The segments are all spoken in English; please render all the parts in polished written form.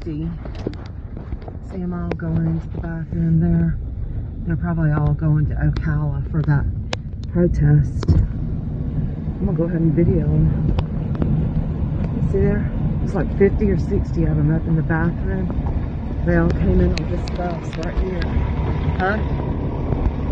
50. See them all going into the bathroom there. They're probably all going to Ocala for that protest. I'm gonna go ahead and video them. See there? It's like 50 or 60 of them up in the bathroom. They all came in on this bus right here. Huh?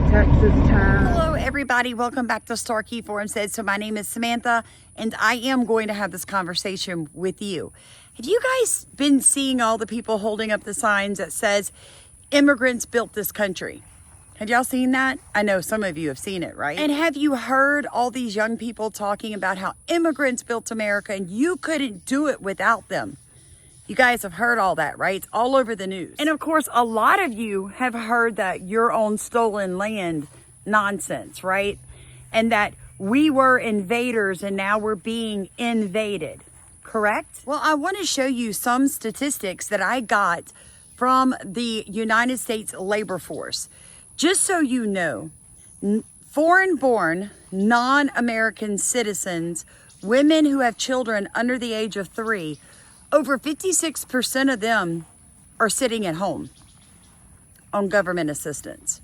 Texas time. Hello everybody, welcome back to Starkey Forum Said. So my name is Samantha and I am going to have this conversation with you. Have you guys been seeing all the people holding up the signs that says immigrants built this country? Have y'all seen that? I know some of you have seen it, right? And have you heard all these young people talking about how immigrants built America and you couldn't do it without them? You guys have heard all that, right? It's all over the news. And of course, a lot of you have heard that you're on stolen land nonsense, right? And that we were invaders and now we're being invaded, correct? Well, I want to show you some statistics that I got from the United States labor force. Just so you know, foreign-born, non-American citizens, women who have children under the age of 3, over 56% of them are sitting at home on government assistance.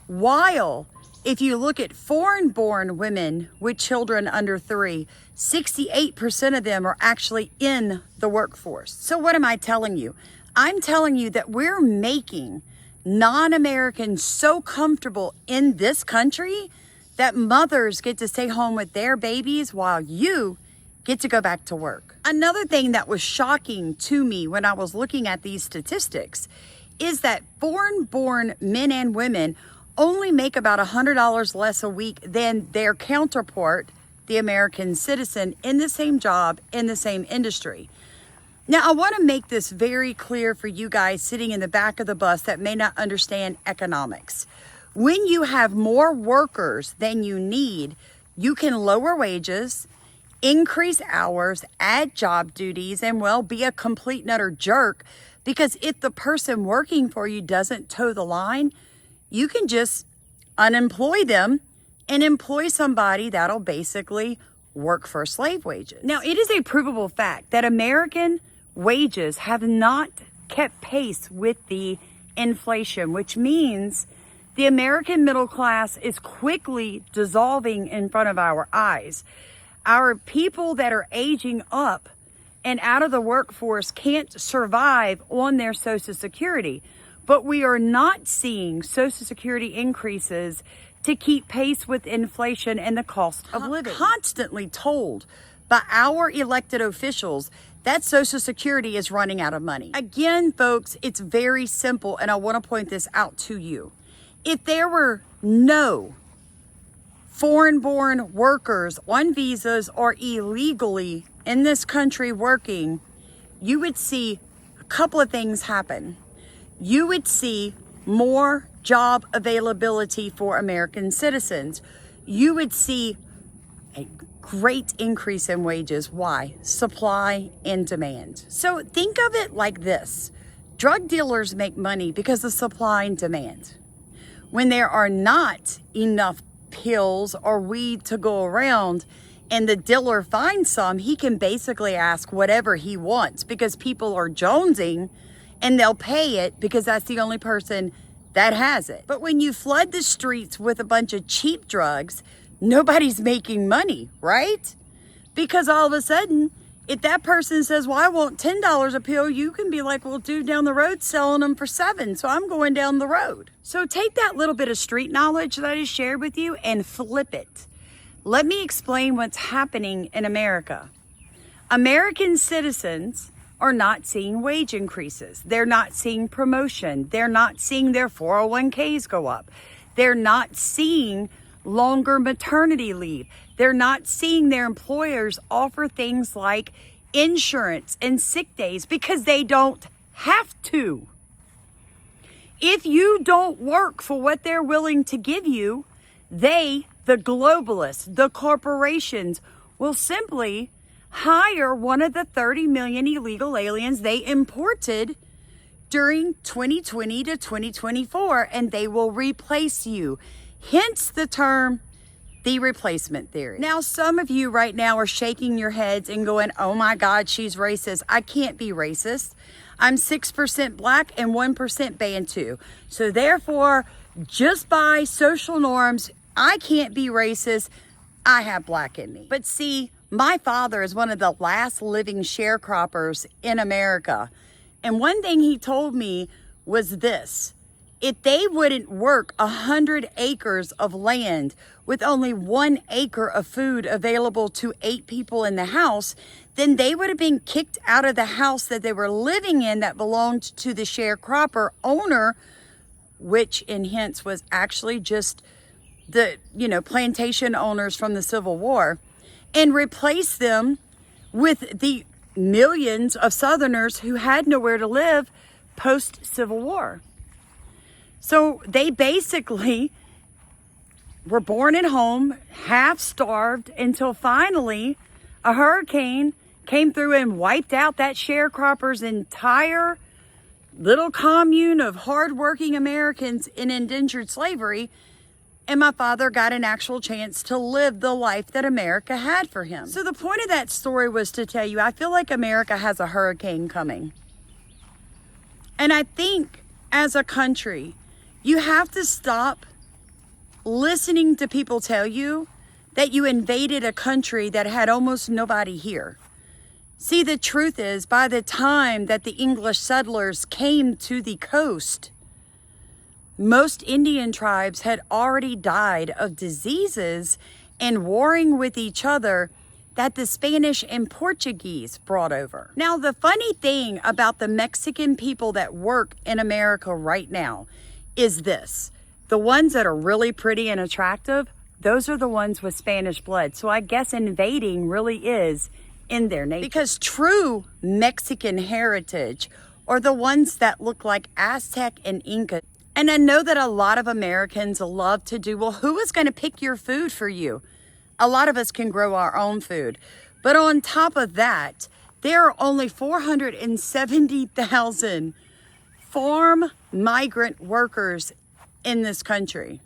While if you look at foreign-born women with children under 3, 68% of them are actually in the workforce. So what am I telling you? I'm telling you that we're making non-Americans so comfortable in this country that mothers get to stay home with their babies while you get to go back to work. Another thing that was shocking to me when I was looking at these statistics is that foreign-born men and women only make about $100 less a week than their counterpart, the American citizen, in the same job, in the same industry. Now, I want to make this very clear for you guys sitting in the back of the bus that may not understand economics. When you have more workers than you need, you can lower wages, increase hours, add job duties, and well, be a complete and utter jerk, because if the person working for you doesn't toe the line, you can just unemploy them and employ somebody that'll basically work for slave wages. Now, it is a provable fact that American wages have not kept pace with the inflation, which means the American middle class is quickly dissolving in front of our eyes. Our people that are aging up and out of the workforce can't survive on their Social Security, but we are not seeing Social Security increases to keep pace with inflation and the cost of living. Constantly told by our elected officials that Social Security is running out of money. Again, folks, it's very simple, and I want to point this out to you. If there were no foreign-born workers on visas or illegally in this country working, you would see a couple of things happen. You would see more job availability for American citizens. You would see a great increase in wages. Why? Supply and demand. So think of it like this. Drug dealers make money because of supply and demand. When there are not enough pills or weed to go around and the dealer finds some, he can basically ask whatever he wants because people are jonesing and they'll pay it because that's the only person that has it. But when you flood the streets with a bunch of cheap drugs, nobody's making money, right? Because all of a sudden, if that person says, well, I want $10 a pill, you can be like, well, dude down the road selling them for $7, so I'm going down the road. So take that little bit of street knowledge that I just shared with you and flip it. Let me explain what's happening in America. American citizens are not seeing wage increases. They're not seeing promotion. They're not seeing their 401ks go up. They're not seeing longer maternity leave. They're not seeing their employers offer things like insurance and sick days because they don't have to. If you don't work for what they're willing to give you, they, the globalists, the corporations, will simply hire one of the 30 million illegal aliens they imported during 2020 to 2024, and they will replace you. Hence the term, the replacement theory. Now, some of you right now are shaking your heads and going, oh my God, she's racist. I can't be racist. I'm 6% black and 1% Bantu. So therefore, just by social norms, I can't be racist. I have black in me. But see, my father is one of the last living sharecroppers in America. And one thing he told me was this: if they wouldn't work 100 acres of land with only 1 acre of food available to 8 people in the house, then they would have been kicked out of the house that they were living in that belonged to the sharecropper owner, which in hence was actually just the, plantation owners from the Civil War, and replace them with the millions of Southerners who had nowhere to live post-Civil War. So they basically were born at home, half starved, until finally a hurricane came through and wiped out that sharecropper's entire little commune of hardworking Americans in indentured slavery. And my father got an actual chance to live the life that America had for him. So the point of that story was to tell you, I feel like America has a hurricane coming. And I think as a country, you have to stop listening to people tell you that you invaded a country that had almost nobody here. See, the truth is, by the time that the English settlers came to the coast, most Indian tribes had already died of diseases and warring with each other that the Spanish and Portuguese brought over. Now, the funny thing about the Mexican people that work in America right now is this: the ones that are really pretty and attractive, those are the ones with Spanish blood. So I guess invading really is in their nature. Because true Mexican heritage are the ones that look like Aztec and Inca. And I know that a lot of Americans love to do, well, who is going to pick your food for you? A lot of us can grow our own food. But on top of that, there are only 470,000 farm migrant workers in this country.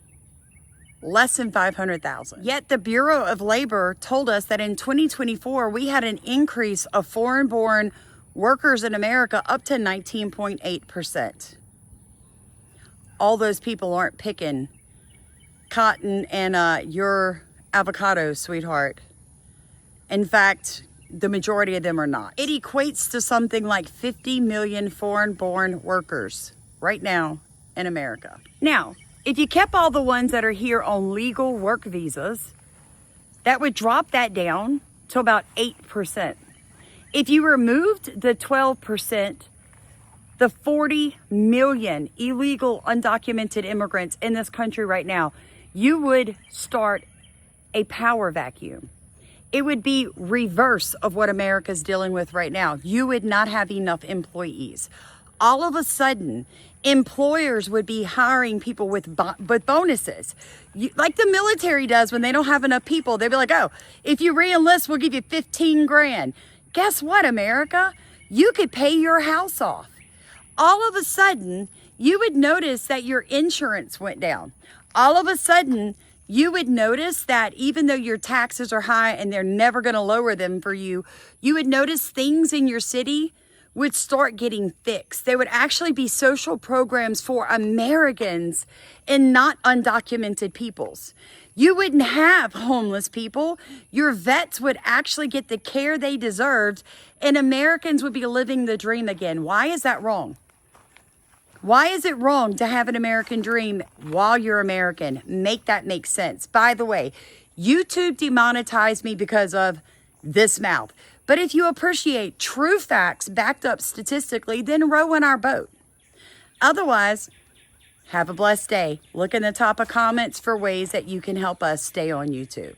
Less than 500,000. Yet the Bureau of Labor told us that in 2024, we had an increase of foreign-born workers in America up to 19.8%. All those people aren't picking cotton and your avocado, sweetheart. In fact, the majority of them are not. It equates to something like 50 million foreign-born workers right now in America. Now, if you kept all the ones that are here on legal work visas, that would drop that down to about 8%. If you removed the 12%, the 40 million illegal undocumented immigrants in this country right now, you would start a power vacuum. It would be reverse of what America's dealing with right now. You would not have enough employees. All of a sudden, employers would be hiring people with bonuses. Like the military does when they don't have enough people. They'd be like, oh, if you re-enlist, we'll give you 15 grand. Guess what, America? You could pay your house off. All of a sudden, you would notice that your insurance went down. All of a sudden, you would notice that even though your taxes are high and they're never going to lower them for you, you would notice things in your city would start getting fixed. There would actually be social programs for Americans and not undocumented peoples. You wouldn't have homeless people. Your vets would actually get the care they deserved, and Americans would be living the dream again. Why is that wrong? Why is it wrong to have an American dream while you're American? Make that make sense. By the way, YouTube demonetized me because of this mouth. But if you appreciate true facts backed up statistically, then row in our boat. Otherwise, have a blessed day. Look in the top of comments for ways that you can help us stay on YouTube.